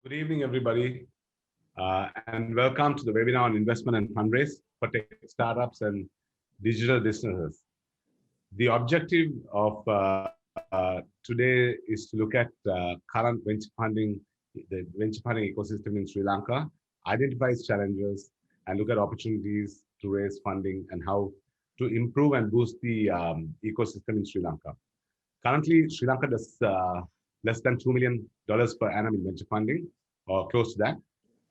Good evening, everybody, and welcome to the webinar on investment and fundraise for tech startups and digital businesses. The objective of today is to look at current the venture funding ecosystem in Sri Lanka, identify its challenges, and look at opportunities to raise funding and how to improve and boost the ecosystem in Sri Lanka. Currently, Sri Lanka does less than $2 million per annum in venture funding, or close to that.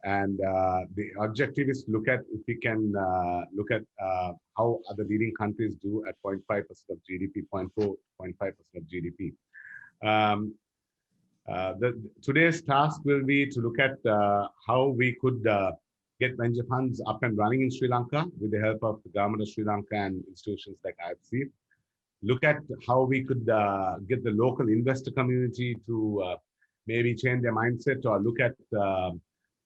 And the objective is to look at if we can look at how other leading countries do at 0.5% of GDP, 0.4, 0.5% of GDP. Today's task will be to look at how we could get venture funds up and running in Sri Lanka with the help of the government of Sri Lanka and institutions like IFC. Look at how we could get the local investor community to maybe change their mindset, or look at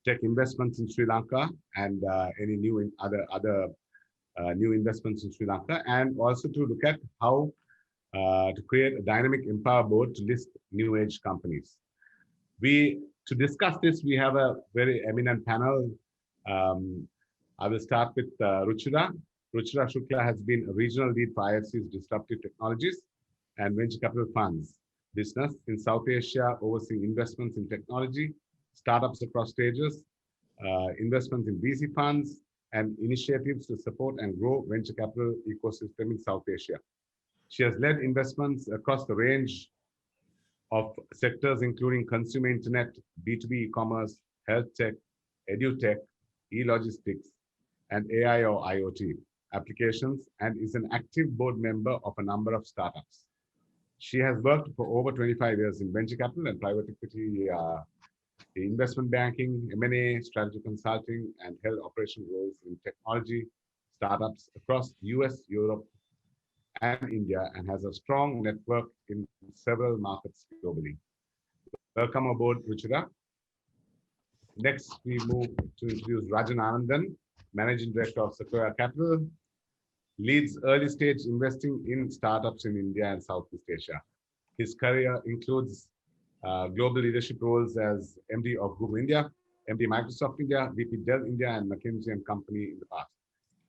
tech investments in Sri Lanka and any new other new investments in Sri Lanka, and also to look at how to create a dynamic Empower board to list new age companies. To discuss this, we have a very eminent panel. I will start with Ruchira. Ruchira Shukla has been a regional lead for IFC's disruptive technologies and venture capital funds business in South Asia, overseeing investments in technology, startups across stages, investments in VC funds, and initiatives to support and grow venture capital ecosystem in South Asia. She has led investments across the range of sectors, including consumer internet, B2B e-commerce, health tech, edutech, e-logistics, and AI or IoT applications, and is an active board member of a number of startups. She has worked for over 25 years in venture capital and private equity, investment banking, M&A, strategy consulting, and held operational roles in technology startups across US, Europe, and India, and has a strong network in several markets globally. Welcome aboard, Ruchira. Next, we move to introduce Rajan Anandan, Managing Director of Sequoia Capital, leads early stage investing in startups in India and Southeast Asia. His career includes global leadership roles as MD of Google India, MD Microsoft India, VP Dell India, and McKinsey & Company in the past.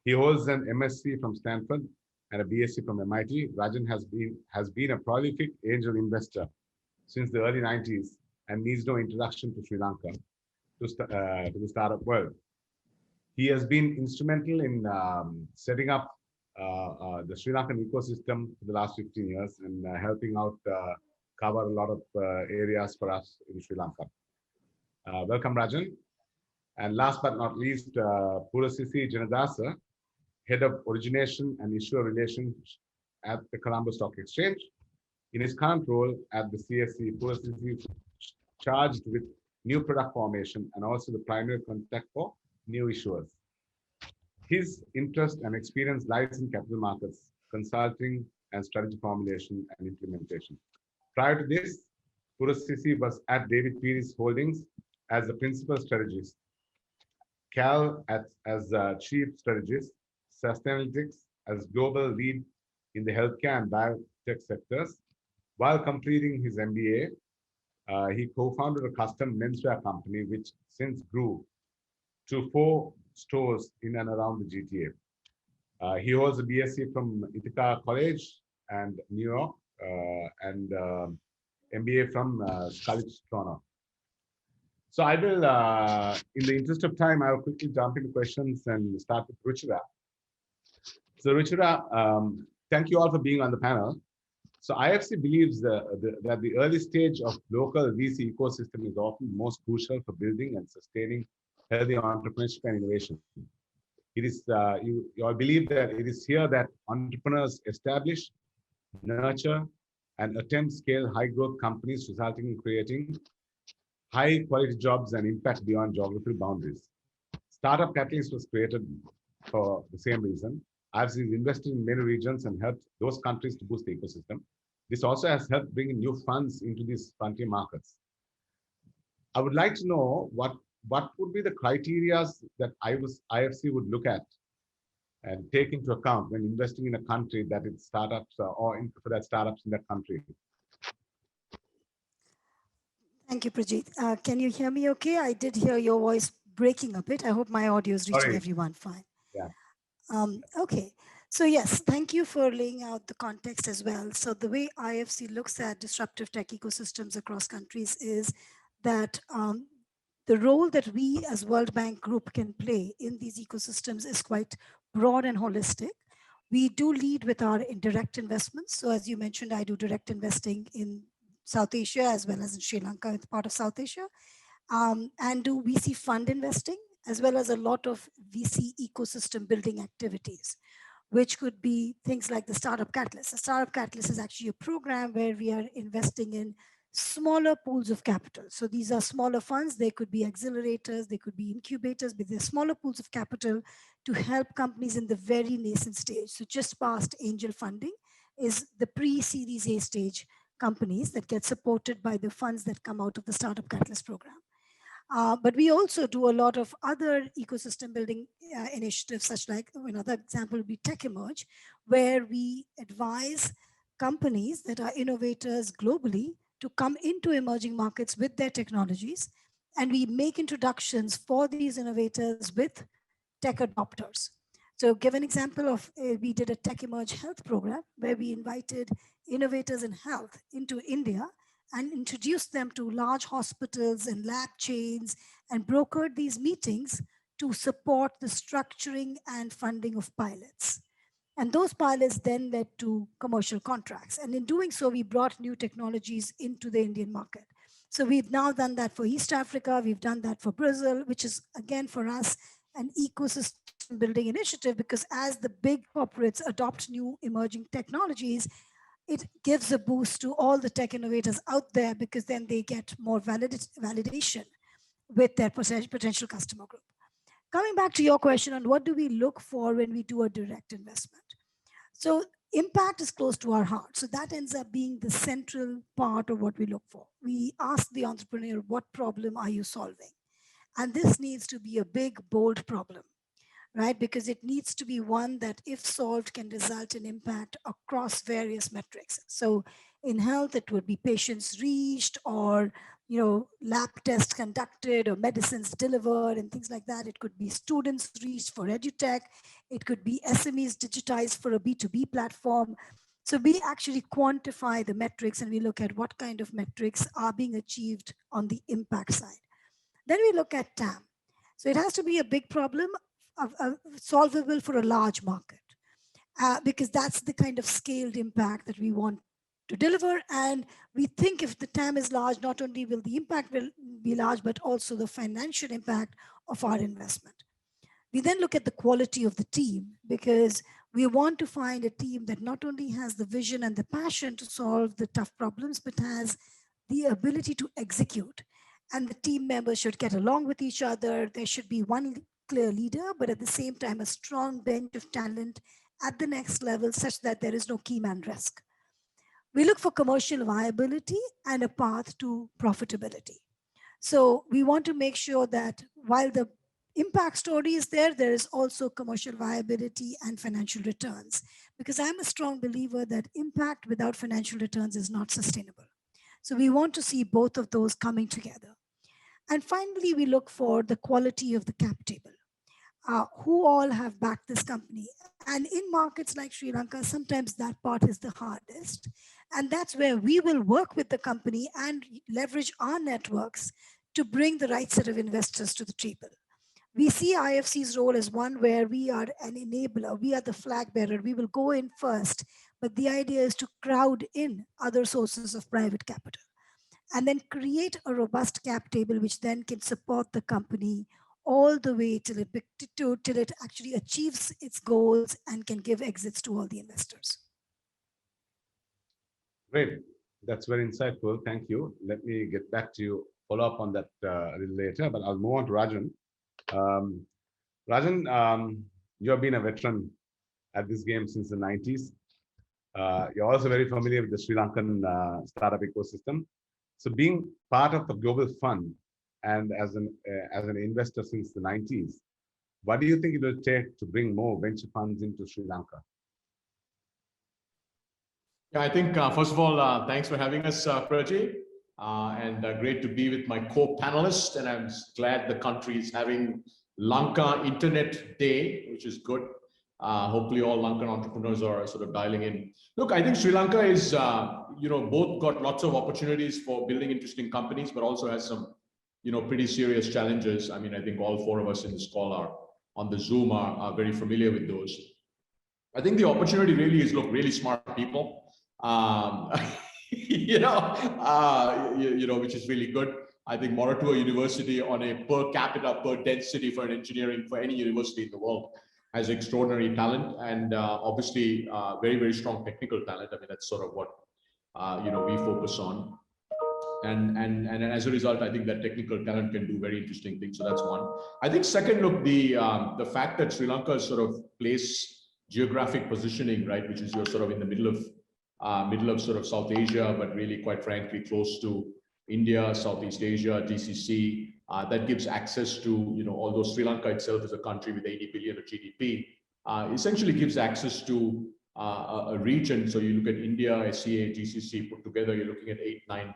He holds an MSc from Stanford and a BSc from MIT. Rajan has been a prolific angel investor since the early 90s and needs no introduction to Sri Lanka to the startup world. He has been instrumental in setting up the Sri Lankan ecosystem for the last 15 years and helping out cover a lot of areas for us in Sri Lanka. Welcome, Rajan. And last but not least, Purasisi Janadasa, Head of Origination and Issuer Relations at the Colombo Stock Exchange. In his current role at the CSE, Purasisi is charged with new product formation and also the primary contact for new issuers. His interest and experience lies in capital markets, consulting, and strategy formulation and implementation. Prior to this, Purasisi was at David Peary's Holdings as the principal strategist, Cal as chief strategist, Sustainalytics as global lead in the healthcare and biotech sectors. While completing his MBA, he co-founded a custom menswear company, which since grew to 4 stores in and around the GTA. He holds a BSc from Ithaca College and New York, and MBA from College Toronto. So I will, in the interest of time, I will quickly jump into questions and start with Ruchira. So Ruchira, thank you all for being on the panel. So IFC believes that the early stage of local VC ecosystem is often most crucial for building and sustaining healthy entrepreneurship and innovation. It is, you all believe that it is here that entrepreneurs establish, nurture, and attempt scale high growth companies, resulting in creating high quality jobs and impact beyond geographical boundaries. Startup Catalyst was created for the same reason. IFC is invested in many regions and helped those countries to boost the ecosystem. This also has helped bring in new funds into these frontier markets. I would like to know what would be the criteria that IFC would look at and take into account when investing in a country that it's startups for that startups in that country. Thank you, Prajit. Can you hear me okay? I did hear your voice breaking a bit. I hope my audio is reaching Sorry. everyone fine. Yeah. Okay. So yes, thank you for laying out the context as well. So the way IFC looks at disruptive tech ecosystems across countries is that the role that we as World Bank Group can play in these ecosystems is quite broad and holistic. We do lead with our indirect investments. So as you mentioned, I do direct investing in South Asia as well as in Sri Lanka, it's part of South Asia, and do VC fund investing, as well as a lot of VC ecosystem building activities, which could be things like the Startup Catalyst. The Startup Catalyst is actually a program where we are investing in smaller pools of capital. So these are smaller funds. They could be accelerators, they could be incubators, but they're smaller pools of capital to help companies in the very nascent stage. So just past angel funding is the pre-Series A stage companies that get supported by the funds that come out of the Startup Catalyst program. But we also do a lot of other ecosystem building initiatives, such like another example would be Tech Emerge, where we advise companies that are innovators globally to come into emerging markets with their technologies. And we make introductions for these innovators with tech adopters. So give an example of, we did a Tech Emerge Health program where we invited innovators in health into India and introduced them to large hospitals and lab chains and brokered these meetings to support the structuring and funding of pilots. And those pilots then led to commercial contracts. And in doing so, we brought new technologies into the Indian market. So we've now done that for East Africa, we've done that for Brazil, which is again for us an ecosystem building initiative, because as the big corporates adopt new emerging technologies, it gives a boost to all the tech innovators out there, because then they get more validation with their potential customer group. Coming back to your question on what do we look for when we do a direct investment. So impact is close to our heart. So that ends up being the central part of what we look for. We ask the entrepreneur, what problem are you solving? And this needs to be a big, bold problem, right? Because it needs to be one that, if solved, can result in impact across various metrics. So in health, it would be patients reached, or lab tests conducted, or medicines delivered, and things like that. It could be students reached for edutech. It could be SMEs digitized for a B2B platform. So we actually quantify the metrics, and we look at what kind of metrics are being achieved on the impact side. Then we look at TAM. So it has to be a big problem, solvable for a large market, because that's the kind of scaled impact that we want to deliver. And we think if the TAM is large, not only will the impact will be large, but also the financial impact of our investment. We then look at the quality of the team, because we want to find a team that not only has the vision and the passion to solve the tough problems, but has the ability to execute. And the team members should get along with each other. There should be one clear leader, but at the same time, a strong bench of talent at the next level, such that there is no key man risk. We look for commercial viability and a path to profitability. So we want to make sure that while the impact story is there, there is also commercial viability and financial returns, because I'm a strong believer that impact without financial returns is not sustainable. So we want to see both of those coming together. And finally, we look for the quality of the cap table. Who all have backed this company? And in markets like Sri Lanka, sometimes that part is the hardest. And that's where we will work with the company and leverage our networks to bring the right set of investors to the table. We see IFC's role as one where we are an enabler, we are the flag bearer, we will go in first, but the idea is to crowd in other sources of private capital and then create a robust cap table, which then can support the company all the way till it actually achieves its goals and can give exits to all the investors. Great. That's very insightful. Thank you. Let me get back to you, follow up on that a little later, but I'll move on to Rajan. Rajan, you have been a veteran at this game since the 90s. You're also very familiar with the Sri Lankan startup ecosystem. So being part of a global fund and as an investor since the 90s, what do you think it will take to bring more venture funds into Sri Lanka? Yeah, I think, first of all, thanks for having us, Prachi. and great to be with my co-panelists. And I'm glad the country is having Lanka Internet Day, which is good. Hopefully all Lankan entrepreneurs are sort of dialing in. Look, I think Sri Lanka is, both got lots of opportunities for building interesting companies, but also has some, pretty serious challenges. I mean, I think all four of us in this call are on the Zoom are very familiar with those. I think the opportunity really is, look, really smart people, which is really good. I think Moratuwa University on a per capita, per density for an engineering, for any university in the world, has extraordinary talent and obviously very, very strong technical talent. I mean, that's sort of what, we focus on. And as a result, I think that technical talent can do very interesting things. So that's one. I think second, look, the fact that Sri Lanka is sort of place geographic positioning, right, which is you're sort of in the middle of sort of South Asia, but really, quite frankly, close to India, Southeast Asia, GCC, that gives access to, although Sri Lanka itself is a country with 80 billion of GDP, essentially gives access to a region. So you look at India, SCA, GCC put together, you're looking at $8-9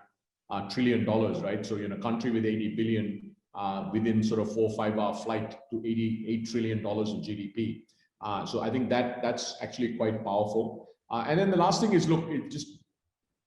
trillion, right? So you're in a country with 80 billion within sort of 4 or 5 hour flight to $88 trillion in GDP. So I think that's actually quite powerful. And then the last thing is, look, it just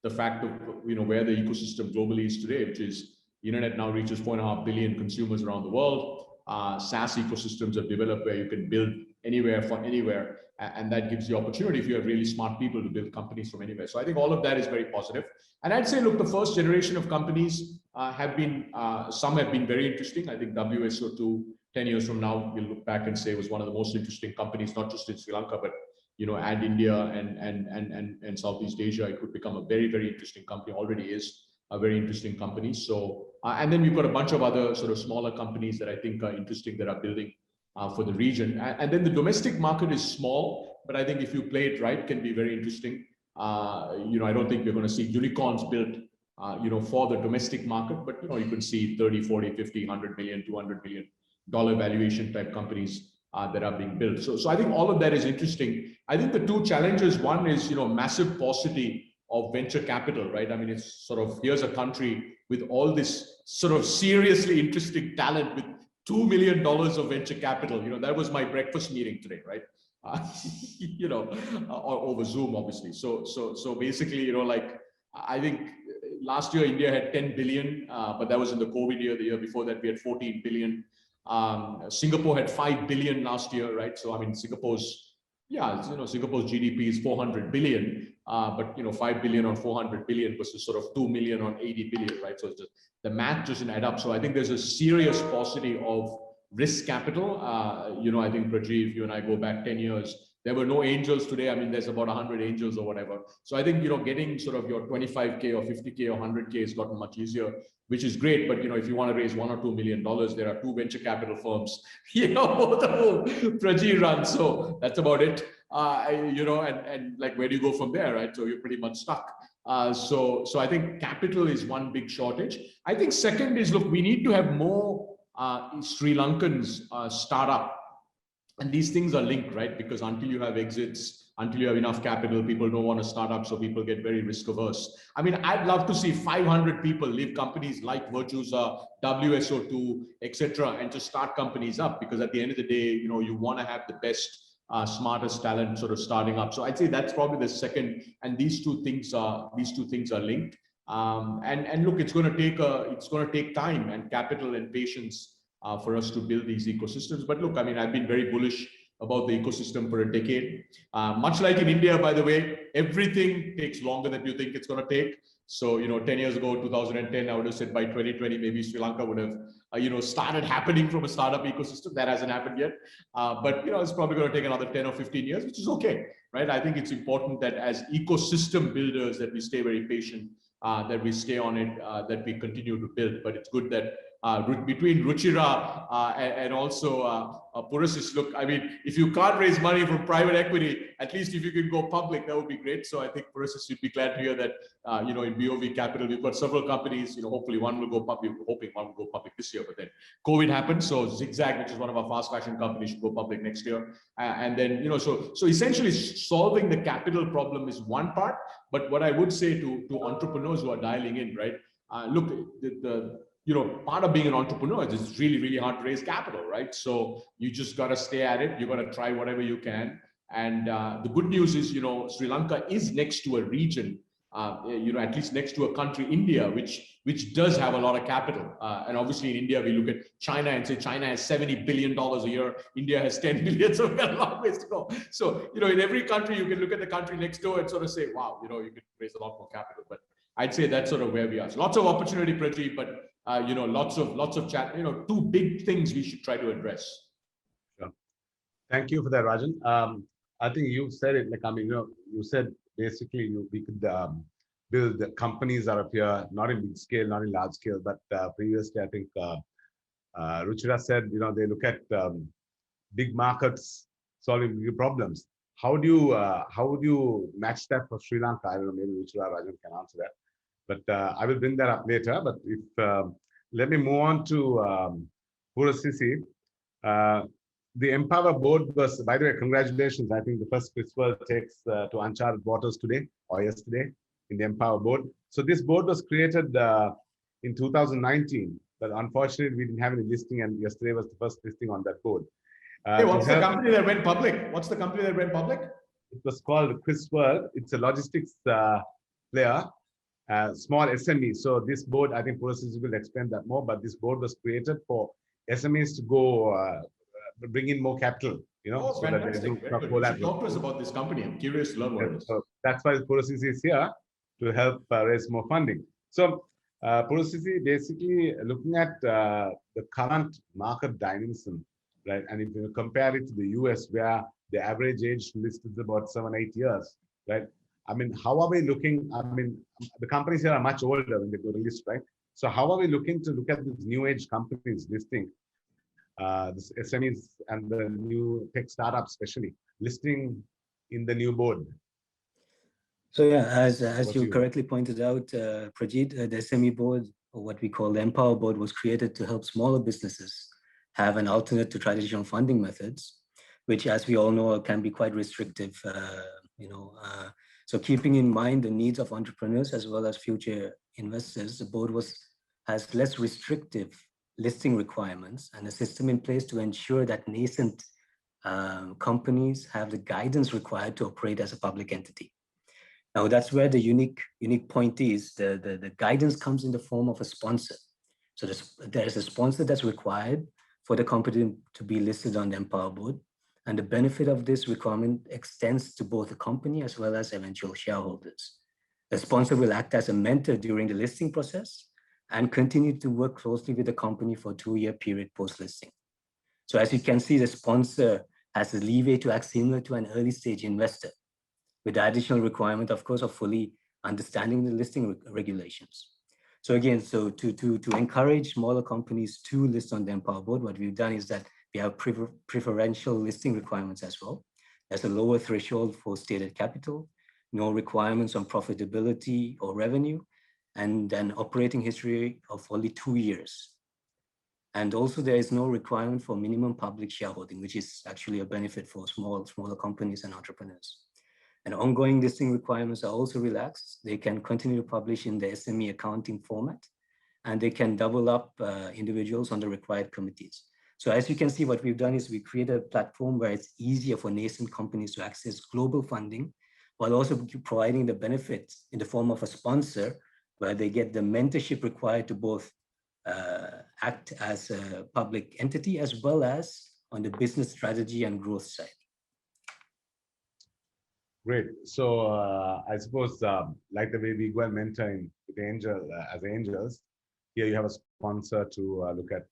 the fact of where the ecosystem globally is today, which is internet now reaches 4.5 billion consumers around the world. SaaS ecosystems have developed where you can build anywhere from anywhere, and that gives you opportunity if you have really smart people to build companies from anywhere. So I think all of that is very positive. And I'd say, look, the first generation of companies have been, some have been very interesting. I think WSO2, 10 years from now, we'll look back and say was one of the most interesting companies, not just in Sri Lanka, but and India and Southeast Asia. It could become a very, very interesting company. Already is a very interesting company. So, and then we've got a bunch of other sort of smaller companies that I think are interesting that are building for the region. And then the domestic market is small, but I think if you play it right, can be very interesting. I don't think we're going to see unicorns built, for the domestic market, but you can see 30, 40, 50, 100 million, $200 million valuation type companies that are being built. So I think all of that is interesting. I think the two challenges, one is, massive paucity of venture capital, right? I mean, it's sort of, here's a country with all this sort of seriously interesting talent with $2 million of venture capital. That was my breakfast meeting today, right? Over Zoom, obviously. So basically, I think last year India had 10 billion, but that was in the COVID year. The year before that, we had 14 billion. Singapore had 5 billion last year, right? So I mean, Singapore's GDP is 400 billion, but 5 billion on 400 billion versus sort of 2 million on 80 billion, right? So it's just, the math doesn't add up. So I think there's a serious paucity of risk capital. I think Prajeev, you and I go back 10 years. There were no angels today. I mean, there's about 100 angels or whatever. So I think, getting sort of your 25K or 50K or 100K has gotten much easier, which is great. But, if you want to raise $1 or $2 million, there are 2 venture capital firms, both of whom Prajeev runs. So that's about it. And like, where do you go from there, right? So you're pretty much stuck. So I think capital is one big shortage. I think second is, look, we need to have more Sri Lankans start up. And these things are linked, right? Because until you have exits, until you have enough capital, people don't want to start up, so people get very risk averse. I mean, I'd love to see 500 people leave companies like Virtusa, WSO2, etc., and just start companies up, because at the end of the day, you want to have the best, smartest talent sort of starting up. So I'd say that's probably the second, and these two things are linked. And look, it's going to take time and capital and patience for us to build these ecosystems. But look, I mean, I've been very bullish about the ecosystem for a decade. Much like in India, by the way, everything takes longer than you think it's going to take. So, 10 years ago, 2010, I would have said by 2020, maybe Sri Lanka would have, started happening from a startup ecosystem. That hasn't happened yet. But, it's probably going to take another 10 or 15 years, which is okay, right? I think it's important that as ecosystem builders, that we stay very patient, that we stay on it, that we continue to build. But it's good that between Ruchira and also Purasis, look, I mean, if you can't raise money from private equity, at least if you can go public, that would be great. So I think Purasis, you'd be glad to hear that, in BOV Capital, we've got several companies, hopefully one will go public, we're hoping one will go public this year, but then COVID happened. So Zigzag, which is one of our fast fashion companies, should go public next year. And then, so essentially solving the capital problem is one part. But what I would say to entrepreneurs who are dialing in, right? look, part of being an entrepreneur is it's really, really hard to raise capital, right? So you just got to stay at it. You got to try whatever you can. And the good news is, Sri Lanka is next to a region, at least next to a country, India, which does have a lot of capital. And obviously in India, we look at China and say China has $70 billion a year. India has 10 billion, so we've got a long ways to go. So, in every country, you can look at the country next door and sort of say, wow, you could raise a lot more capital. But I'd say that's sort of where we are. So lots of opportunity, Prajeet, but lots of chat, two big things we should try to address. Sure. Thank you for that, Rajan. I think you said it, you said basically we could build the companies out of here, not in big scale, not in large scale, but previously, I think Ruchira said, they look at big markets solving big problems. How would you match that for Sri Lanka? I don't know, maybe Ruchira Rajan can answer that. But I will bring that up later. But let me move on to Purasisi. The Empower board was, by the way, congratulations. I think the first festival takes to uncharted waters today or yesterday in the Empower board. So this board was created in 2019, but unfortunately we didn't have any listing, and yesterday was the first listing on that board. Hey, what's the company that went public? What's the company that went public? It was called QuizWorld. It's a logistics player, small SME. So this board, I think Purasisi will explain that more, but this board was created for SMEs to go bring in more capital, so fantastic. That they do talk to us about this company. I'm curious to learn what it is. So that's why Purasisi is here to help raise more funding. So Purasisi basically looking at the current market dynamism, right? And if you compare it to the US, where the average age list is about 7-8 years, right? I mean, how are we looking? I mean, the companies here are much older when they go to list, right? So how are we looking to look at these new age companies listing? The SMEs and the new tech startups, especially listing in the new board. So yeah, as you correctly pointed out, Prajeet, the SME board, or what we call the Empower board, was created to help smaller businesses have an alternate to traditional funding methods, which, as we all know, can be quite restrictive. So keeping in mind the needs of entrepreneurs as well as future investors, the board has less restrictive listing requirements and a system in place to ensure that nascent companies have the guidance required to operate as a public entity. Now, that's where the unique point is. The guidance comes in the form of a sponsor. So there is a sponsor that's required for the company to be listed on the Empower board. And the benefit of this requirement extends to both the company as well as eventual shareholders. The sponsor will act as a mentor during the listing process and continue to work closely with the company for a 2-year period post-listing. So as you can see, the sponsor has the leeway to act similar to an early stage investor, with the additional requirement, of course, of fully understanding the listing regulations. So again, so to encourage smaller companies to list on the Empower board, what we've done is that we have preferential listing requirements as well. There's a lower threshold for stated capital, no requirements on profitability or revenue, and an operating history of only 2 years. And also there is no requirement for minimum public shareholding, which is actually a benefit for smaller companies and entrepreneurs. And ongoing listing requirements are also relaxed. They can continue to publish in the SME accounting format, and they can double up individuals on the required committees. So as you can see, what we've done is we created a platform where it's easier for nascent companies to access global funding, while also providing the benefits in the form of a sponsor, where they get the mentorship required to both act as a public entity as well as on the business strategy and growth side. Great. So I suppose like the way we go and mentor with Angel as angels, here you have a sponsor to look at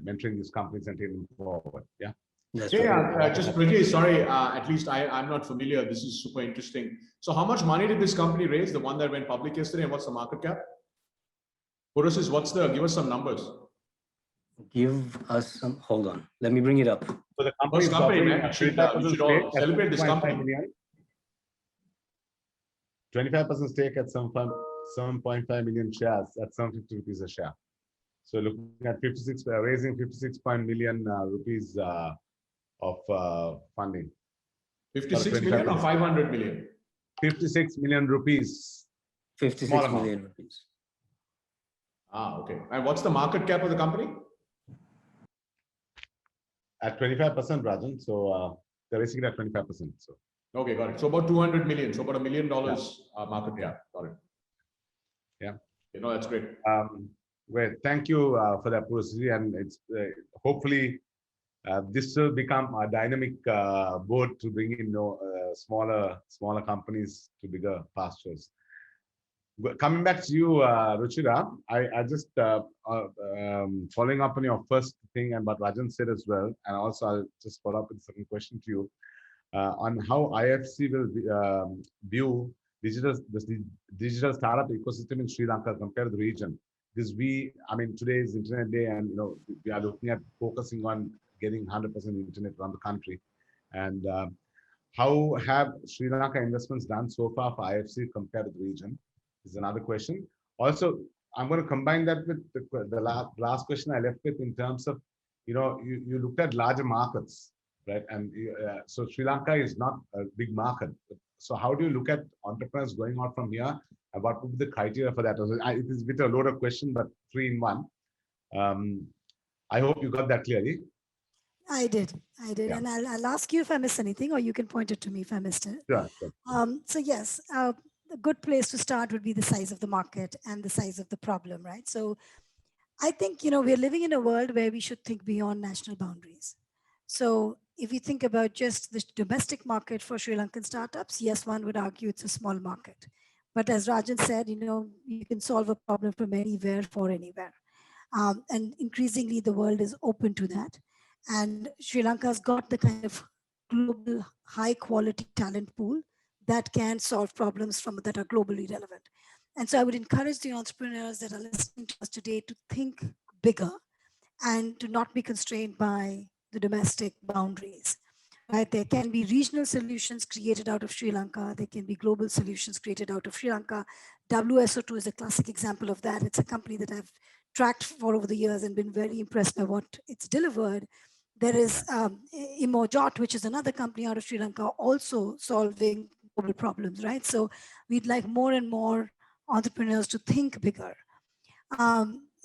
mentoring these companies and taking them forward. Yeah. That's right. Just Prajeet, sorry, at least I'm not familiar. This is super interesting. So how much money did this company raise, the one that went public yesterday, and what's the market cap? Purasisi, give us some numbers. Give us some, hold on. Let me bring it up. So the company, man. We should all celebrate this company. 25% stake at 7.5 million shares at 750 rupees a share. So looking at raising 56 million rupees of funding. 56 million or 500 million? 56 million rupees 56 Small amount. million rupees. Ah, okay. And what's the market cap of the company? At 25%, Rajan. So they're basically at 25%. So Okay, got it. So about 200 million. So about $1 million market cap. Got it. Yeah. You know, that's great. Well, thank you for that, Purusri, and it's hopefully this will become a dynamic board to bring in smaller companies to bigger pastures. But coming back to you, Ruchira, I just following up on your first thing and what Rajan said as well, and also I'll just follow up with a second question to you on how IFC will view the digital startup ecosystem in Sri Lanka compared to the region. Because today is Internet Day, and we are looking at focusing on getting 100% internet around the country. And how have Sri Lanka investments done so far for IFC compared to the region? Is another question. Also, I'm going to combine that with the last question I left with in terms of, you looked at larger markets, right? And so Sri Lanka is not a big market. So how do you look at entrepreneurs going out from here? And what would be the criteria for that? It is a bit a loaded question, but 3 in 1. I hope you got that clearly. I did. Yeah. And I'll ask you if I missed anything, or you can point it to me if I missed it. Sure. So yes, a good place to start would be the size of the market and the size of the problem, right? So I think, we're living in a world where we should think beyond national boundaries. So if you think about just the domestic market for Sri Lankan startups, yes, one would argue it's a small market. But as Rajan said, you can solve a problem from anywhere for anywhere. And increasingly, the world is open to that. And Sri Lanka's got the kind of global high quality talent pool that can solve problems that are globally relevant. And so I would encourage the entrepreneurs that are listening to us today to think bigger and to not be constrained by the domestic boundaries. Right? There can be regional solutions created out of Sri Lanka. There can be global solutions created out of Sri Lanka. WSO2 is a classic example of that. It's a company that I've tracked for over the years and been very impressed by what it's delivered. There is Imojot, which is another company out of Sri Lanka, also solving global problems, right? So we'd like more and more entrepreneurs to think bigger.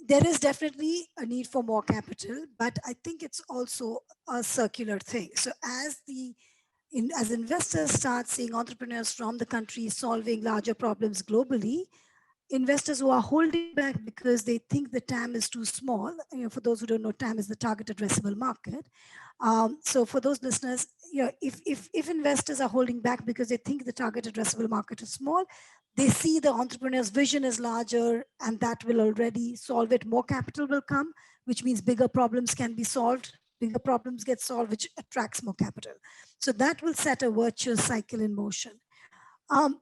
There is definitely a need for more capital, but I think it's also a circular thing. So as investors start seeing entrepreneurs from the country solving larger problems globally, investors who are holding back because they think the TAM is too small. For those who don't know, TAM is the target addressable market. So for those listeners, if investors are holding back because they think the target addressable market is small, they see the entrepreneur's vision is larger, and that will already solve it. More capital will come, which means bigger problems can be solved. Bigger problems get solved, which attracts more capital. So that will set a virtuous cycle in motion.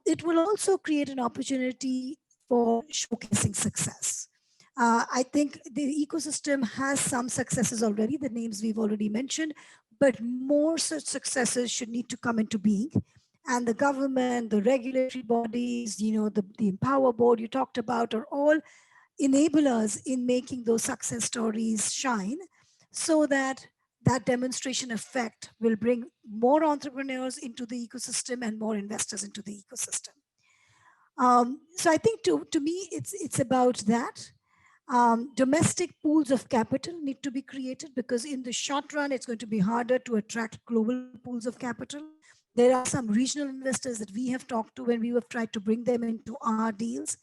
It will also create an opportunity for showcasing success. I think the ecosystem has some successes already, the names we've already mentioned, but more such successes should need to come into being. And the government, the regulatory bodies, the Empower Board you talked about are all enablers in making those success stories shine, so that that demonstration effect will bring more entrepreneurs into the ecosystem and more investors into the ecosystem. So I think to me, it's about that. Domestic pools of capital need to be created, because in the short run, it's going to be harder to attract global pools of capital. There are some regional investors that we have talked to when we have tried to bring them into our deals.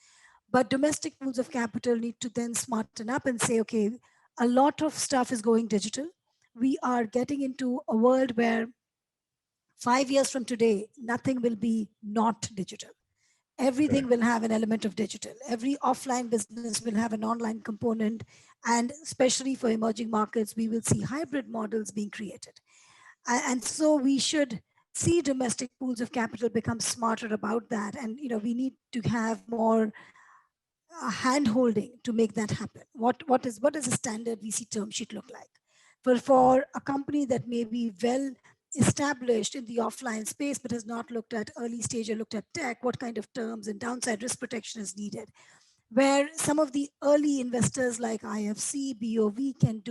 But domestic pools of capital need to then smarten up and say, okay, a lot of stuff is going digital. We are getting into a world where 5 years from today, nothing will be not digital. Everything will have an element of digital. Every offline business will have an online component. And especially for emerging markets, we will see hybrid models being created. And so we should see domestic pools of capital become smarter about that. And we need to have more hand-holding to make that happen. What is a standard VC term sheet look like? For a company that may be well established in the offline space but has not looked at early stage or looked at tech, what kind of terms and downside risk protection is needed? Where some of the early investors like IFC, BOV can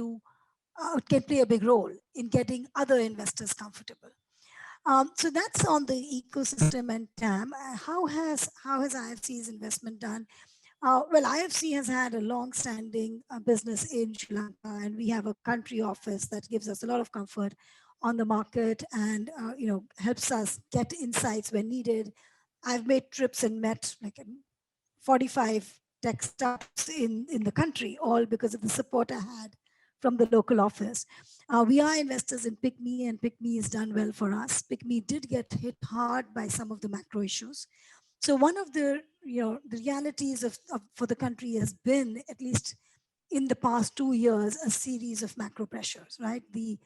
play a big role in getting other investors comfortable. So that's on the ecosystem and TAM. How has IFC's investment done? Well, IFC has had a long-standing business in Sri Lanka, and we have a country office that gives us a lot of comfort on the market and helps us get insights when needed. I've made trips and met like 45 tech startups in the country, all because of the support I had from the local office. We are investors in PickMe, and PickMe has done well for us. PickMe did get hit hard by some of the macro issues. So one of the the realities of for the country has been, at least in the past 2 years, a series of macro pressures, right? The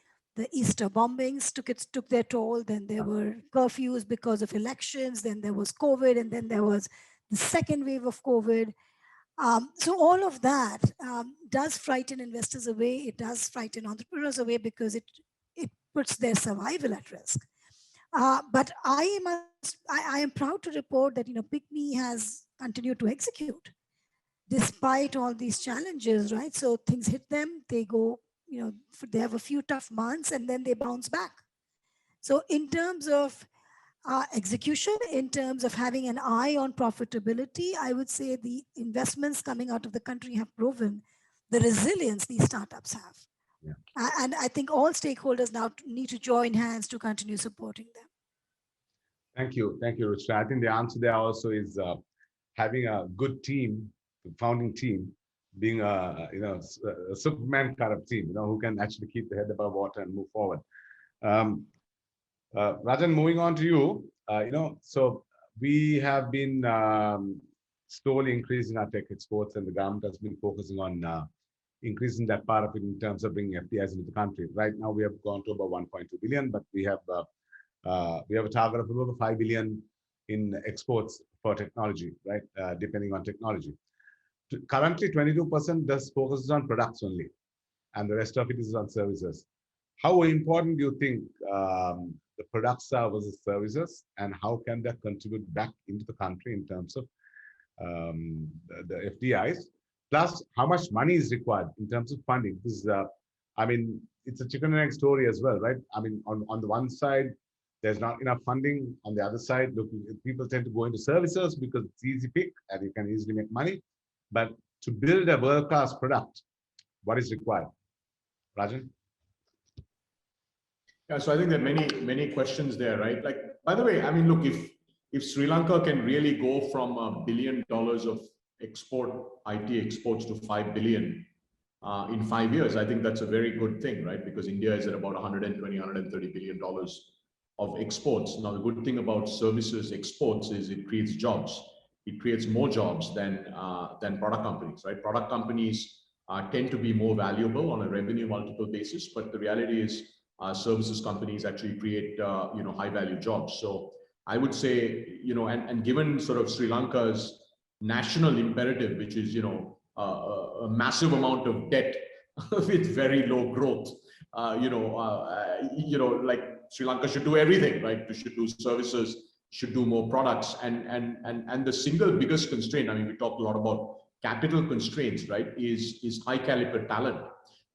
Easter bombings took their toll. Then there were curfews because of elections. Then there was COVID, and then there was the second wave of COVID. So all of that does frighten investors away. It does frighten entrepreneurs away because it puts their survival at risk. But I am proud to report that PickMe has continued to execute despite all these challenges, right? So things hit them, they go, they have a few tough months, and then they bounce back. So in terms of execution, in terms of having an eye on profitability, I would say the investments coming out of the country have proven the resilience these startups have. Yeah. And I think all stakeholders now need to join hands to continue supporting them. Thank you, Ruchita. I think the answer there also is having a good team, the founding team, being a Superman kind of team, who can actually keep the head above water and move forward. Rajan, moving on to you, so we have been slowly increasing our tech exports, and the government has been focusing on increasing that part of it in terms of bringing FDIs into the country. Right now, we have gone to about 1.2 billion, but we have a target of over 5 billion in exports for technology, right? Depending on technology. Currently, 22% does focuses on products only, and the rest of it is on services. How important do you think the products are versus services, and how can that contribute back into the country in terms of the FDIs? Plus, how much money is required in terms of funding? This is, it's a chicken and egg story as well, right? On the one side, there's not enough funding. On the other side, look, people tend to go into services because it's easy pick and you can easily make money. But to build a world-class product, what is required? Rajan? Yeah, so I think there are many questions there, right? Like, by the way, look, if Sri Lanka can really go from $1 billion of IT exports to 5 billion in 5 years, I think that's a very good thing, right? Because India is at about 120, $130 billion of exports. Now, the good thing about services exports is it creates jobs. It creates more jobs than product companies, right? Product companies tend to be more valuable on a revenue multiple basis, but the reality is services companies actually create high value jobs. So I would say, and given sort of Sri Lanka's national imperative, which is a massive amount of debt with very low growth, like Sri Lanka should do everything, right? It should do services, should do more products, and the single biggest constraint, we talked a lot about capital constraints, right, is high caliber talent.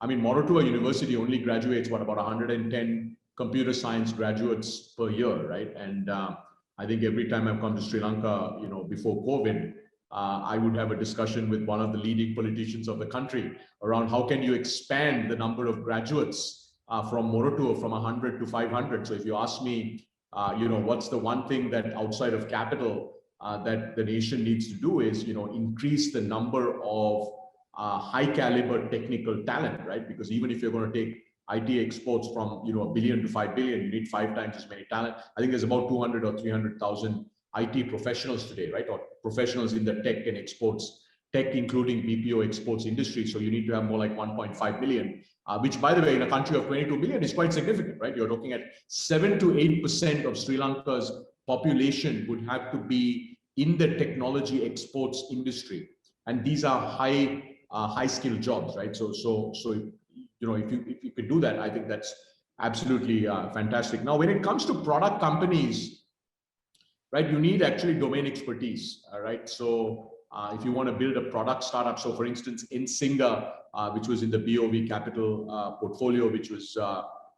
Moratuwa University only graduates about 110 computer science graduates per year, right? And I think every time I've come to Sri Lanka, before COVID, I would have a discussion with one of the leading politicians of the country around how can you expand the number of graduates from Moratuwa from 100 to 500. So if you ask me, what's the one thing that outside of capital that the nation needs to do is, increase the number of high caliber technical talent, right? Because even if you're going to take IT exports from, 1 billion to 5 billion, you need 5 times as many talent. I think there's about 200 or 300,000 IT professionals today, right? Or professionals in the tech and exports, tech including BPO exports industry. So you need to have more like 1.5 million, which, by the way, in a country of 22 billion is quite significant, right? You're looking at 7 to 8% of Sri Lanka's population would have to be in the technology exports industry, and these are high skilled jobs, right? So if you could do that, I think that's absolutely fantastic. Now, when it comes to product companies, right, you need actually domain expertise, right? So if you want to build a product startup, so for instance, Insinga, which was in the BOV Capital portfolio, which was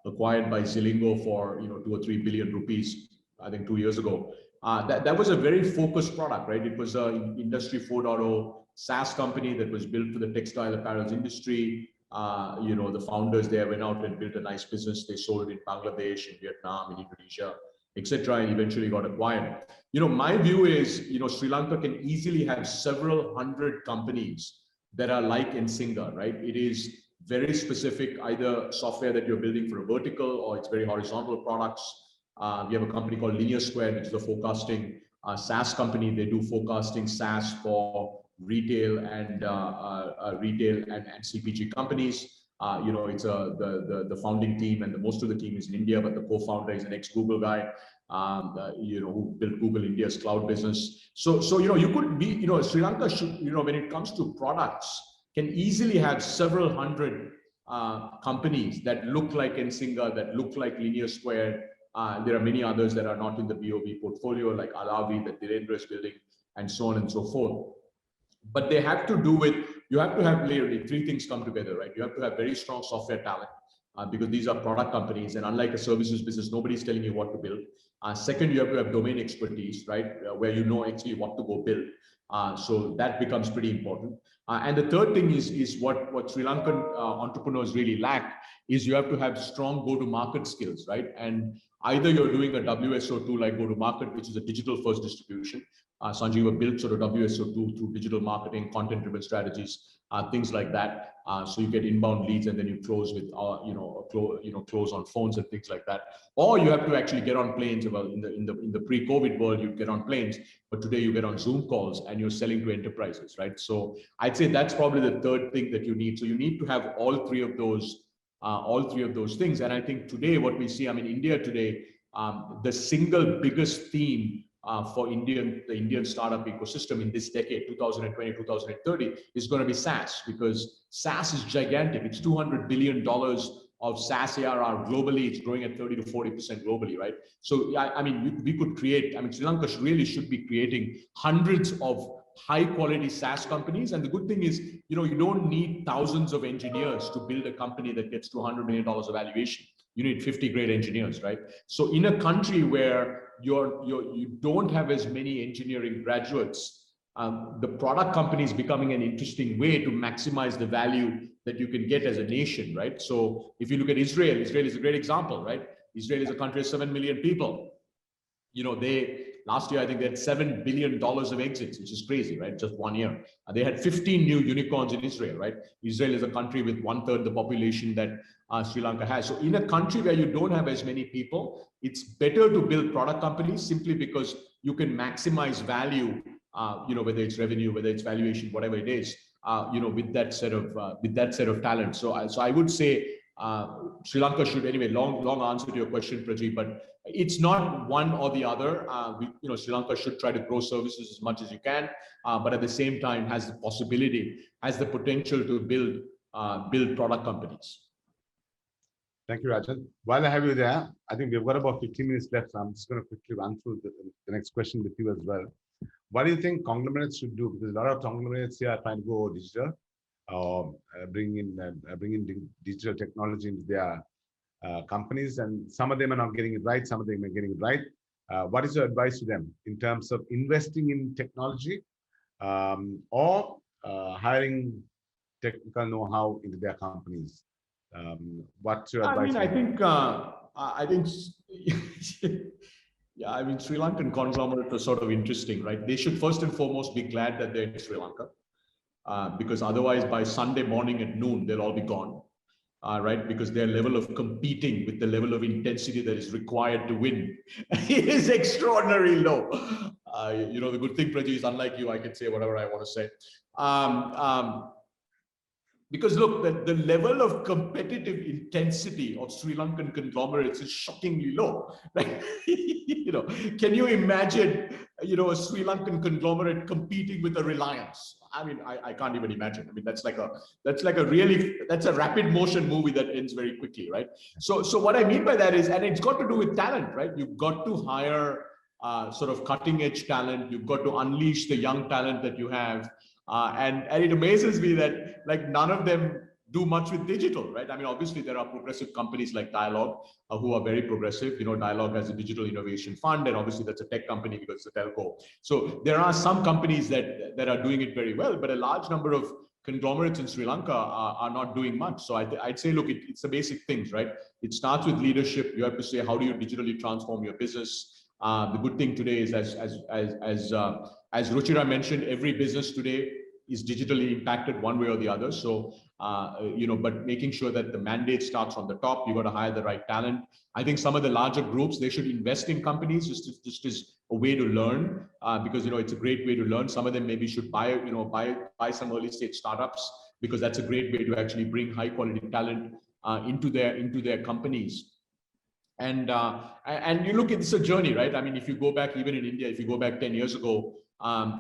acquired by Zilingo for 2 or 3 billion rupees, I think 2 years ago. That was a very focused product, right? It was an Industry 4.0 SaaS company that was built for the textile apparel industry. The founders there went out and built a nice business. They sold in Bangladesh, in Vietnam, in Indonesia, etc., and eventually got acquired. My view is, Sri Lanka can easily have several hundred companies that are like Nsinga, right? It is very specific, either software that you're building for a vertical or it's very horizontal products. We have a company called Linear Square, which is a forecasting SaaS company. They do forecasting SaaS for retail and CPG companies. It's the founding team, and most of the team is in India, but the co-founder is an ex-Google guy, who built Google India's cloud business. So you could be, Sri Lanka should, when it comes to products, can easily have several hundred companies that look like Nsinga, that look like Linear Square. There are many others that are not in the BOV portfolio, like Alavi that Dhirendra is building, and so on and so forth. But they have to do with, you have to have literally 3 things come together, right? You have to have very strong software talent, because these are product companies, and unlike a services business, nobody's telling you what to build. Second, you have to have domain expertise, right? Where you know actually what to go build. So that becomes pretty important. And the third thing is what Sri Lankan entrepreneurs really lack is you have to have strong go-to-market skills, right? And either you're doing a WSO2 like go-to-market, which is a digital-first distribution. Sanjeeva built sort of WSO2 through digital marketing, content-driven strategies, things like that. So you get inbound leads and then you close with, close on phones and things like that. Or you have to actually get on planes. Well, in the pre-COVID world, you get on planes, but today you get on Zoom calls and you're selling to enterprises, right? So I'd say that's probably the third thing that you need. So you need to have all three of those things. And I think today what we see, India today, the single biggest theme for the Indian startup ecosystem in this decade, 2020, 2030, is going to be SaaS, because SaaS is gigantic. It's $200 billion of SaaS ARR globally. It's growing at 30 to 40% globally, right? So, we could create, Sri Lanka really should be creating hundreds of high quality SaaS companies. And the good thing is, you don't need thousands of engineers to build a company that gets to $100 million of valuation. You need 50 great engineers, right? So in a country where you don't have as many engineering graduates, the product company is becoming an interesting way to maximize the value that you can get as a nation, right? So if you look at Israel is a great example, right? Israel is a country of 7 million people. Last year, I think they had $7 billion of exits, which is crazy, right? Just 1 year. They had 15 new unicorns in Israel, right? Israel is a country with 1/3 the population that Sri Lanka has. So in a country where you don't have as many people, it's better to build product companies simply because you can maximize value, whether it's revenue, whether it's valuation, whatever it is, with that set of talent. So I would say Sri Lanka should, anyway, long answer to your question, Prajeet, but it's not one or the other. Sri Lanka should try to grow services as much as you can, but at the same time has the potential to build product companies. Thank you, Rajan. While I have you there, I think we've got about 15 minutes left. So I'm just going to quickly run through the next question with you as well. What do you think conglomerates should do? Because a lot of conglomerates here are trying to go digital, bring in digital technology into their companies, and some of them are not getting it right, some of them are getting it right. What is your advice to them in terms of investing in technology or hiring technical know-how into their companies? What's your advice? I think yeah, Sri Lankan conglomerates are sort of interesting, right? They should first and foremost be glad that they're in Sri Lanka, because otherwise by Sunday morning at noon, they'll all be gone. Right? Because their level of competing with the level of intensity that is required to win is extraordinarily low. The good thing, Praji, is unlike you, I can say whatever I want to say. Because look, the level of competitive intensity of Sri Lankan conglomerates is shockingly low. Right? Can you imagine, a Sri Lankan conglomerate competing with a Reliance? I can't even imagine. That's a rapid motion movie that ends very quickly, right? So what I mean by that is, and it's got to do with talent, right? You've got to hire sort of cutting edge talent. You've got to unleash the young talent that you have. And it amazes me that none of them do much with digital, right? I mean, obviously there are progressive companies like Dialog who are very progressive. You know, Dialog has a digital innovation fund, and obviously that's a tech company because it's a telco. So there are some companies that are doing it very well, but a large number of conglomerates in Sri Lanka are not doing much. So I'd say, look, it's the basic things, right? It starts with leadership. You have to say, how do you digitally transform your business? The good thing today is, as Ruchira mentioned, every business today is digitally impacted one way or the other. So, you know, but making sure that the mandate starts from the top, you got to hire the right talent. I think some of the larger groups, they should invest in companies just as a way to learn, because, you know, it's a great way to learn. Some of them maybe should buy some early stage startups, because that's a great way to actually bring high quality talent into their companies. And you look, it's a journey, right? I mean, if you go back, even in India, if you go back 10 years ago,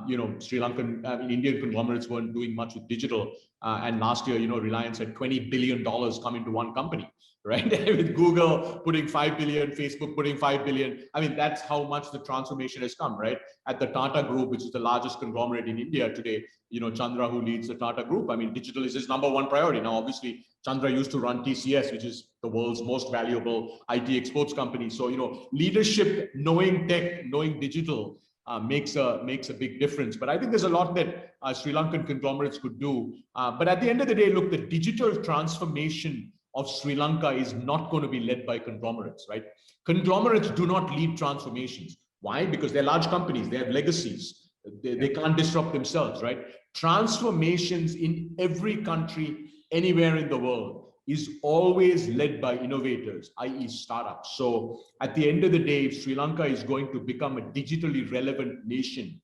you know, Sri Lankan, Indian conglomerates weren't doing much with digital. And last year, you know, Reliance had $20 billion come into one company, right? With Google putting 5 billion, Facebook putting 5 billion. I mean, that's how much the transformation has come, right? At the Tata Group, which is the largest conglomerate in India today, you know, Chandra, who leads the Tata Group, I mean, digital is his #1 priority. Now, obviously, Chandra used to run TCS, which is the world's most valuable IT exports company. So, you know, leadership, knowing tech, knowing digital, makes a big difference. But I think there's a lot that Sri Lankan conglomerates could do. But at the end of the day, look, the digital transformation of Sri Lanka is not going to be led by conglomerates, right? Conglomerates do not lead transformations. Why? Because they're large companies, they have legacies. They can't disrupt themselves, right? Transformations in every country, anywhere in the world, is always led by innovators, i.e. startups. So at the end of the day, if Sri Lanka is going to become a digitally relevant nation,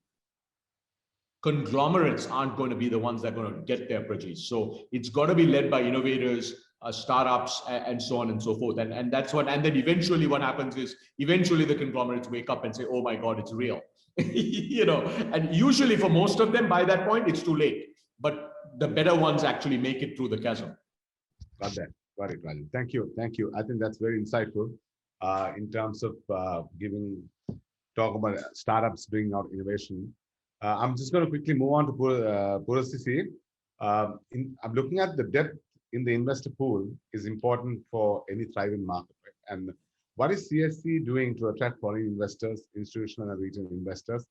conglomerates aren't going to be the ones that are going to get there, Prajeet. So it's got to be led by innovators, startups, and so on and so forth. And that's what, and then eventually what happens is, eventually the conglomerates wake up and say, oh my God, it's real. You know, and usually for most of them, by that point, it's too late. But the better ones actually make it through the chasm. Got that. Got it, Rajan. Thank you. Thank you. I think that's very insightful in terms of talk about startups bringing out innovation. I'm just going to quickly move on to Purasisi. I'm looking at the depth in the investor pool is important for any thriving market. Right? And what is CSC doing to attract foreign investors, institutional and regional investors?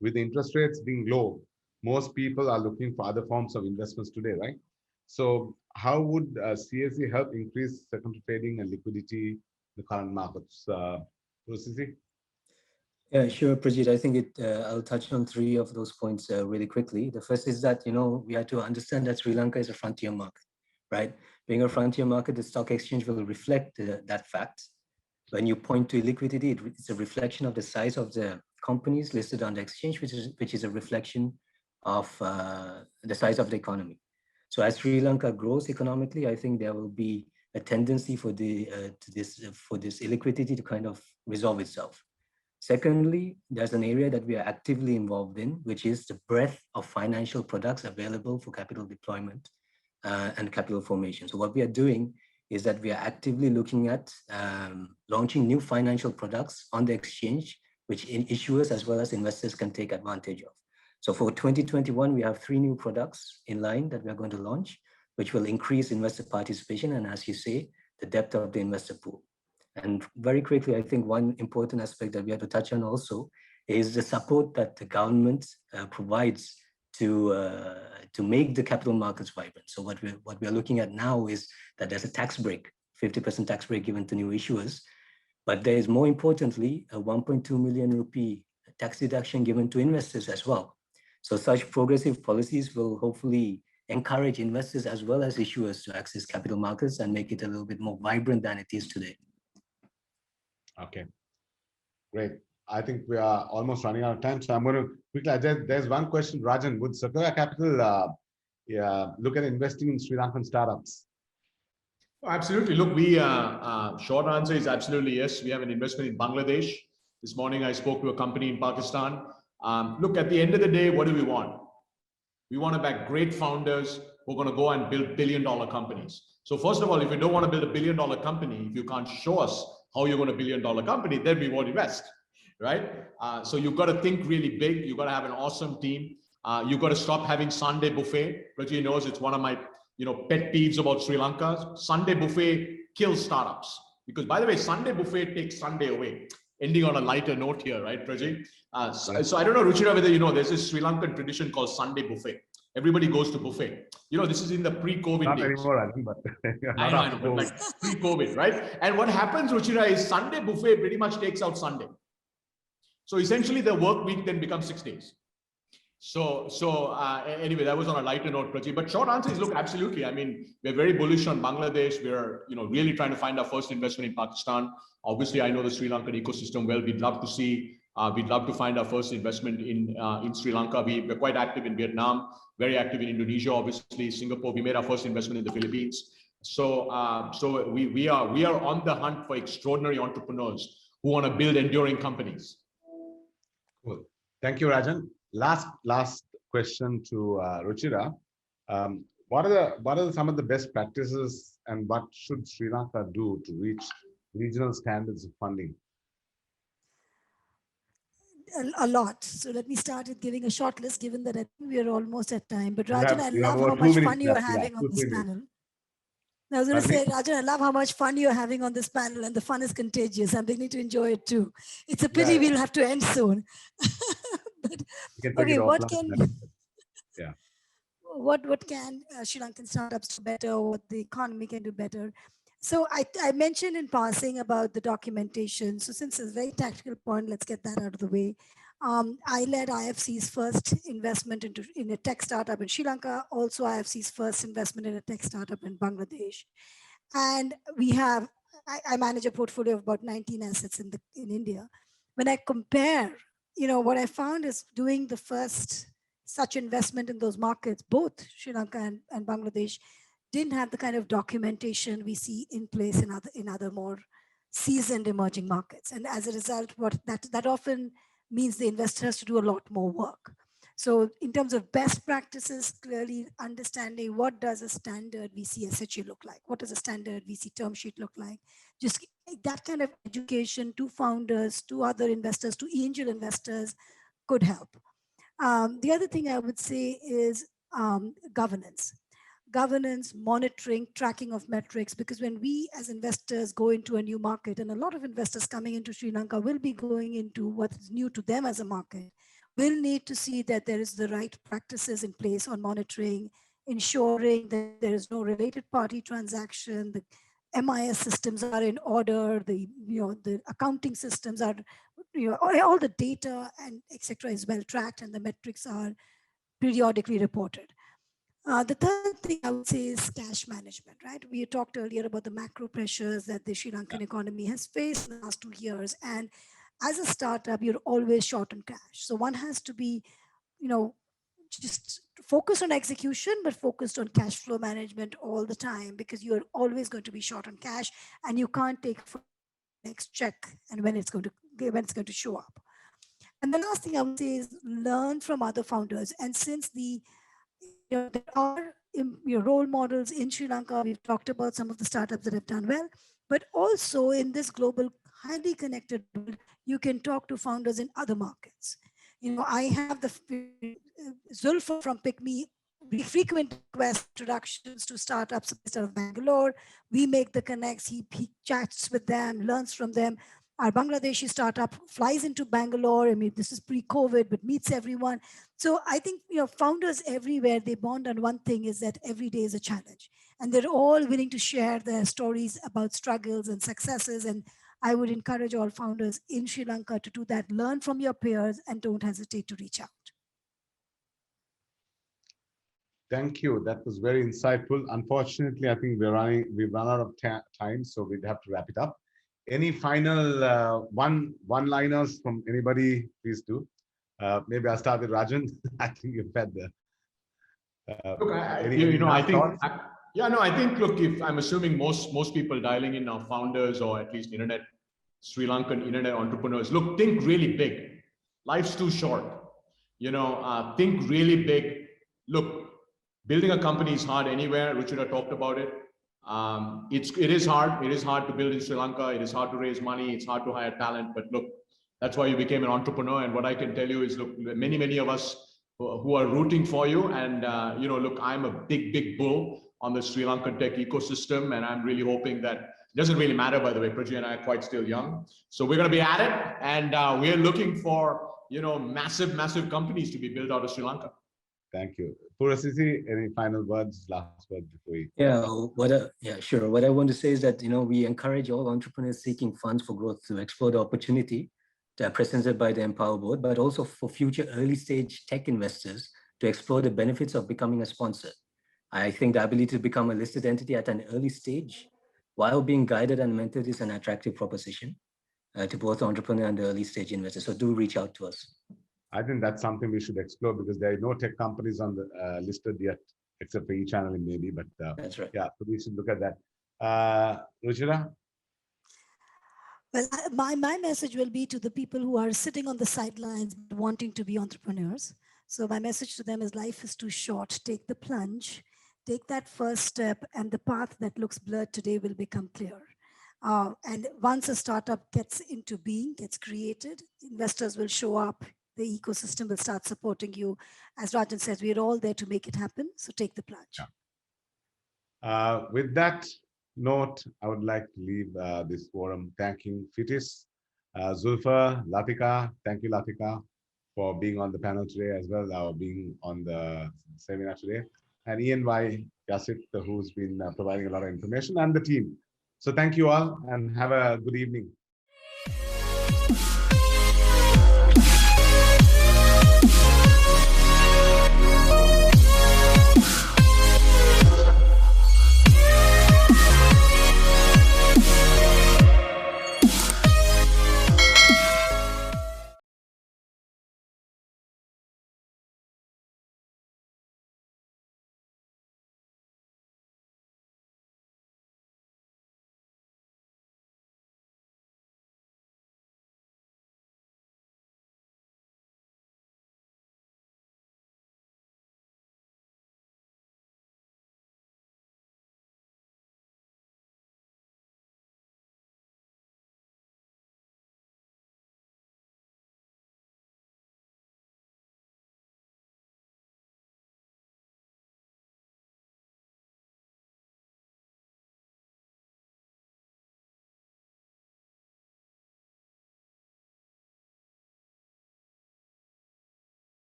With the interest rates being low, most people are looking for other forms of investments today, right? So how would CSC help increase secondary trading and liquidity in the current markets? Purasisi? Yeah, sure, Prajeet. I think I'll touch on 3 of those points really quickly. The first is that, you know, we have to understand that Sri Lanka is a frontier market, right? Being a frontier market, the stock exchange will reflect that fact. When you point to liquidity, it's a reflection of the size of the companies listed on the exchange, which is a reflection of the size of the economy. So as Sri Lanka grows economically, I think there will be a tendency for this illiquidity to kind of resolve itself. Secondly, there's an area that we are actively involved in, which is the breadth of financial products available for capital deployment and capital formation. So what we are doing is that we are actively looking at launching new financial products on the exchange, which issuers as well as investors can take advantage of. So for 2021, we have 3 new products in line that we are going to launch, which will increase investor participation and, as you say, the depth of the investor pool. And very quickly, I think one important aspect that we have to touch on also is the support that the government provides to make the capital markets vibrant. So what we are looking at now is that there's a tax break, 50% tax break given to new issuers, but there is more importantly a 1.2 million rupee tax deduction given to investors as well. So such progressive policies will hopefully encourage investors as well as issuers to access capital markets and make it a little bit more vibrant than it is today. Okay, great. I think we are almost running out of time, so I'm going to quickly. There's one question, Rajan. Would Sequoia Capital look at investing in Sri Lankan startups? Absolutely. Look, short answer is absolutely yes. We have an investment in Bangladesh. This morning, I spoke to a company in Pakistan. Look, at the end of the day, what do we want? We want to back great founders who are going to go and build billion-dollar companies. So first of all, if you don't want to build a billion-dollar company, if you can't show us how you're going to billion-dollar company, then we won't invest, right? So you've got to think really big. You've got to have an awesome team. You've got to stop having Sunday buffet. Prachi knows it's one of my, pet peeves about Sri Lanka. Sunday buffet kills startups. Because by the way, Sunday buffet takes Sunday away. Ending on a lighter note here, right, Prajeet? So I don't know, Ruchira, whether you know, there's this Sri Lankan tradition called Sunday buffet. Everybody goes to buffet. This is in the pre-COVID Not days. anymore, I think, but I know, but like pre-COVID, right? And what happens, Ruchira, is Sunday buffet pretty much takes out Sunday. So essentially the work week then becomes 6 days. So anyway, that was on a lighter note, Prajeet. But short answer is, look, absolutely. I mean, we're very bullish on Bangladesh. We're, really trying to find our first investment in Pakistan. Obviously, I know the Sri Lankan ecosystem well. We'd love to find our first investment in Sri Lanka. We're quite active in Vietnam, very active in Indonesia, obviously, Singapore. We made our first investment in the Philippines. So we are on the hunt for extraordinary entrepreneurs who want to build enduring companies. Cool. Thank you, Rajan. Last question to Ruchira. What are some of the best practices, and what should Sri Lanka do to reach regional standards of funding? A lot. So let me start with giving a short list, given that I think we are almost at time. But Rajan, I love how much fun you are having on this panel. I was going to say, Rajan, I love how much fun you're having on this panel, and the fun is contagious. I'm beginning to enjoy it too. It's a pity we'll have to end soon. But, okay, what can Sri Lankan startups do better? What the economy can do better? So I mentioned in passing about the documentation. So since it's a very tactical point, let's get that out of the way. I led IFC's first investment in a tech startup in Sri Lanka, also IFC's first investment in a tech startup in Bangladesh. And I manage a portfolio of about 19 assets in India. When I compare, what I found is doing the first such investment in those markets, both Sri Lanka and Bangladesh, didn't have the kind of documentation we see in place in other more seasoned emerging markets. And as a result, that often means the investor has to do a lot more work. So in terms of best practices, clearly understanding what does a standard VC SHA look like? What does a standard VC term sheet look like? Just that kind of education to founders, to other investors, to angel investors could help. The other thing I would say is governance. Governance, monitoring, tracking of metrics, because when we as investors go into a new market, and a lot of investors coming into Sri Lanka will be going into what's new to them as a market, will need to see that there is the right practices in place on monitoring, ensuring that there is no related party transaction, the MIS systems are in order, the accounting systems are, all the data and etc. is well tracked, and the metrics are periodically reported. The third thing I would say is cash management, right? We talked earlier about the macro pressures that the Sri Lankan economy has faced in the last 2 years. And as a startup, you're always short on cash. So one has to be, just focused on execution, but focused on cash flow management all the time, because you're always going to be short on cash, and you can't take for next check and when it's going to show up. And the last thing I would say is learn from other founders. And since there are role models in Sri Lanka, we've talked about some of the startups that have done well, but also in this global, highly connected world, you can talk to founders in other markets. I have the Zulfa from PickMe, we frequent request introductions to startups based out of Bangalore. We make the connects, he chats with them, learns from them. Our Bangladeshi startup flies into Bangalore. I mean, this is pre-COVID, but meets everyone. So I think, founders everywhere, they bond on one thing, is that every day is a challenge. And they're all willing to share their stories about struggles and successes. And I would encourage all founders in Sri Lanka to do that. Learn from your peers and don't hesitate to reach out. Thank you. That was very insightful. Unfortunately, I think we've run out of time, so we'd have to wrap it up. Any final one-liners from anybody? Please do. Maybe I'll start with Rajan. I think you've had the. Look, I think. Look, if I'm assuming most people dialing in are founders, or at least Sri Lankan internet entrepreneurs. Look, think really big. Life's too short. Think really big. Look, building a company is hard anywhere. Ruchira talked about it. It is hard. It is hard to build in Sri Lanka. It is hard to raise money. It's hard to hire talent. But look, that's why you became an entrepreneur. And what I can tell you is, look, many of us who are rooting for you. And look, I'm a big bull on the Sri Lankan tech ecosystem. And I'm really hoping that, it doesn't really matter, by the way, Praji and I are quite still young. So we're going to be at it. And we're looking for, massive, massive companies to be built out of Sri Lanka. Thank you. Purasisi, any final words, last words before we... Yeah, sure. What I want to say is that, we encourage all entrepreneurs seeking funds for growth to explore the opportunity presented by the Empower Board, but also for future early stage tech investors to explore the benefits of becoming a sponsor. I think the ability to become a listed entity at an early stage while being guided and mentored is an attractive proposition to both the entrepreneur and the early stage investors. So do reach out to us. I think that's something we should explore because there are no tech companies on the listed yet, except for eChannel maybe. But that's right. Yeah, so we should look at that. Ruchira? Well, my message will be to the people who are sitting on the sidelines wanting to be entrepreneurs. So my message to them is life is too short. Take the plunge, take that first step, and the path that looks blurred today will become clear. And once a startup gets into being, gets created, investors will show up, the ecosystem will start supporting you. As Rajan says, we're all there to make it happen. So take the plunge. Yeah. With that note, I would like to leave this forum thanking Fitis, Zulfa, Latika. Thank you, Latika, for being on the panel today as well, or being on the seminar today. And Ian Y. Yasit, who's been providing a lot of information, and the team. So thank you all and have a good evening.